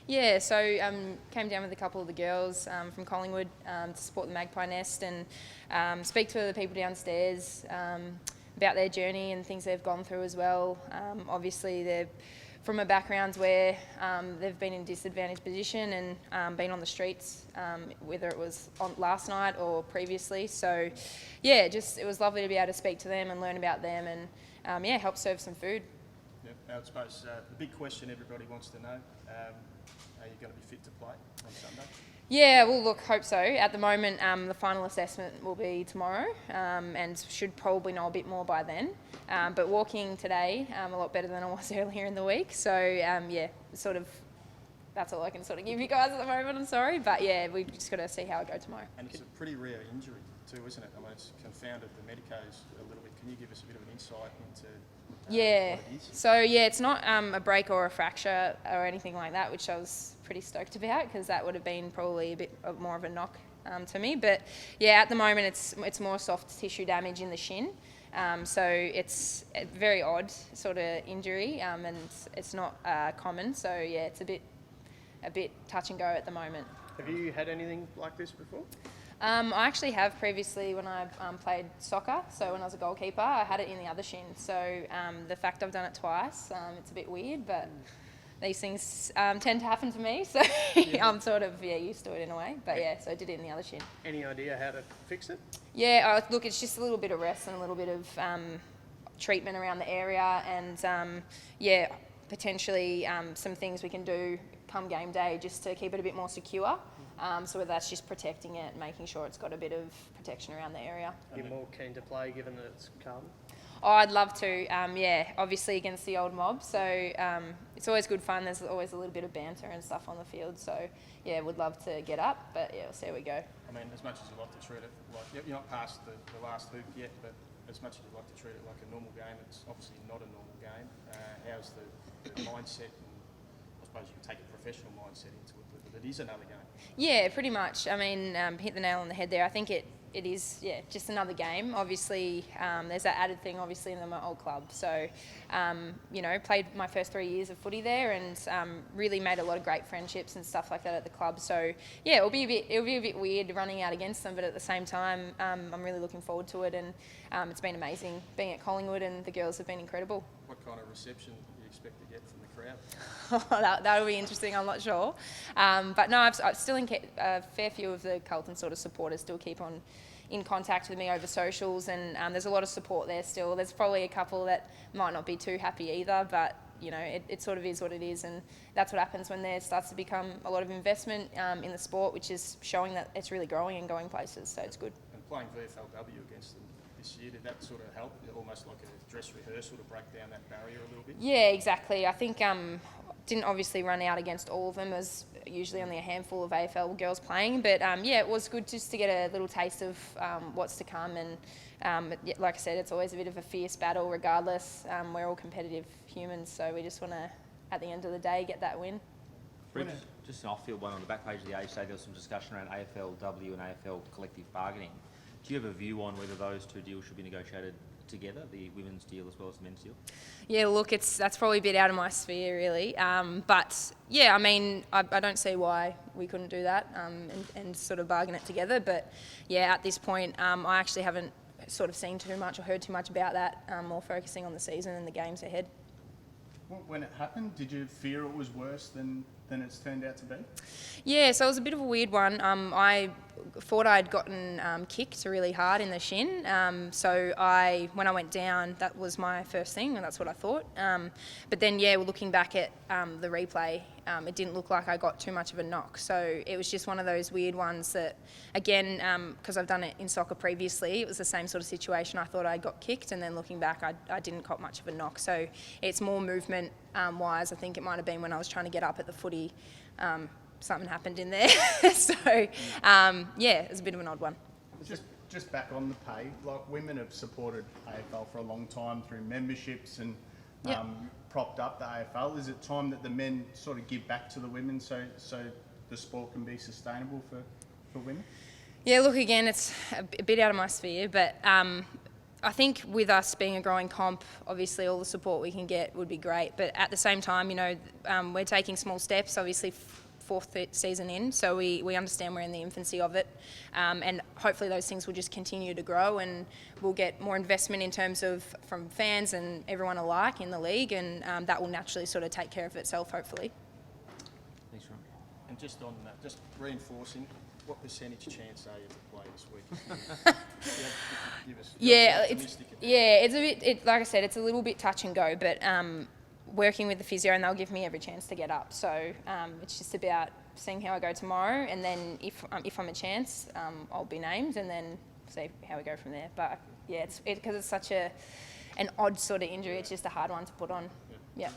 Yeah, so came down with a couple of the girls from Collingwood to support the Magpie Nest and speak to the people downstairs about their journey and things they've gone through as well. Obviously, they're from a background where they've been in disadvantaged position and been on the streets, whether it was on last night or previously. So, yeah, it was lovely to be able to speak to them and learn about them and, help serve some food. Yep. Now, I suppose the big question everybody wants to know, are you going to be fit to play on Sunday? Yeah, well, look, hope so. At the moment, the final assessment will be tomorrow and should probably know a bit more by then. But walking today, a lot better than I was earlier in the week. So, that's all I can sort of give you guys at the moment, I'm sorry. But, yeah, we've just got to see how I go tomorrow. And it's a pretty rare injury too, isn't it? I mean, it's confounded the medicos a little bit. Can you give us a bit of an insight into what it is? So it's not a break or a fracture or anything like that, which I was pretty stoked about because that would have been probably a bit more of a knock to me. But yeah, at the moment it's more soft tissue damage in the shin. So it's a very odd sort of injury and it's not common. So yeah, it's a bit touch and go at the moment. Have you had anything like this before? I actually have previously when I played soccer, so when I was a goalkeeper, I had it in the other shin. So the fact I've done it twice, it's a bit weird, but these things tend to happen to me, so I'm sort of used to it in a way. But yeah, so I did it in the other shin. Any idea how to fix it? Yeah, look, it's just a little bit of rest and a little bit of treatment around the area and potentially some things we can do come game day just to keep it a bit more secure. So whether that's just protecting it, making sure it's got a bit of protection around the area. You're more keen to play given that it's Carlton? Oh, I'd love to. Obviously against the old mob. So it's always good fun. There's always a little bit of banter and stuff on the field. So yeah, would love to get up. But yeah, we'll see how we go. I mean, as much as you like to treat it like you're not past the last hoop yet, but as much as you like to treat it like a normal game, it's obviously not a normal game. How's the mindset? I suppose you can take a professional mindset into it, but it is another game. Yeah, pretty much. I mean, hit the nail on the head there. I think it is, just another game. Obviously, there's that added thing, obviously, in my old club. So, played my first 3 years of footy there and really made a lot of great friendships and stuff like that at the club. So, yeah, it'll be a bit weird running out against them, but at the same time, I'm really looking forward to it. And it's been amazing being at Collingwood and the girls have been incredible. What kind of reception do you expect to get from the crowd? That'll be interesting, I'm not sure. But no, I've still a fair few of the Carlton sort of supporters still keep on in contact with me over socials and there's a lot of support there still. There's probably a couple that might not be too happy either, but it sort of is what it is and that's what happens when there starts to become a lot of investment in the sport, which is showing that it's really growing and going places, so it's good. And playing VFLW against them this year, did that sort of help? Almost like a dress rehearsal to break down that barrier a little bit? Yeah, exactly. I think didn't obviously run out against all of them. There's usually only a handful of AFL girls playing, but it was good just to get a little taste of what's to come. And like I said, it's always a bit of a fierce battle regardless. We're all competitive humans, so we just want to, at the end of the day, get that win. Just an off-field one on the back page of the Age today, there was some discussion around AFLW and AFL collective bargaining. Do you have a view on whether those two deals should be negotiated together, the women's deal as well as the men's deal? Yeah, look, that's probably a bit out of my sphere, really. But yeah, I mean, I don't see why we couldn't do that and sort of bargain it together. But yeah, at this point, I actually haven't sort of seen too much or heard too much about that. More focusing on the season and the games ahead. When it happened, did you fear it was worse than it's turned out to be? Yeah, so it was a bit of a weird one. I thought I'd gotten kicked really hard in the shin. So when I went down, that was my first thing, and that's what I thought. But then, looking back at the replay, it didn't look like I got too much of a knock. So it was just one of those weird ones that, again, because I've done it in soccer previously, it was the same sort of situation. I thought I got kicked, and then looking back, I didn't cop much of a knock. So it's more movement wise. I think it might have been when I was trying to get up at the footy. Something happened in there. So, it was a bit of an odd one. Just back on the pay, like women have supported AFL for a long time through memberships and propped up the AFL. Is it time that the men sort of give back to the women so the sport can be sustainable for women? Yeah, look, again, it's a bit out of my sphere, but I think with us being a growing comp, obviously all the support we can get would be great. But at the same time, we're taking small steps. Obviously, fourth season in, so we understand we're in the infancy of it, and hopefully those things will just continue to grow, and we'll get more investment in terms of from fans and everyone alike in the league, and that will naturally sort of take care of itself, hopefully. Thanks, Ron. And just on that, just reinforcing, what percentage chance are you to play this week? Give us, Yeah, you're it's optimistic about it's a bit. Like I said, it's a little bit touch and go, but working with the physio, and they'll give me every chance to get up. So it's just about seeing how I go tomorrow, and then if I'm a chance, I'll be named, and then see how we go from there. But yeah, it's because it's such an odd sort of injury. It's just a hard one to put on. Yeah.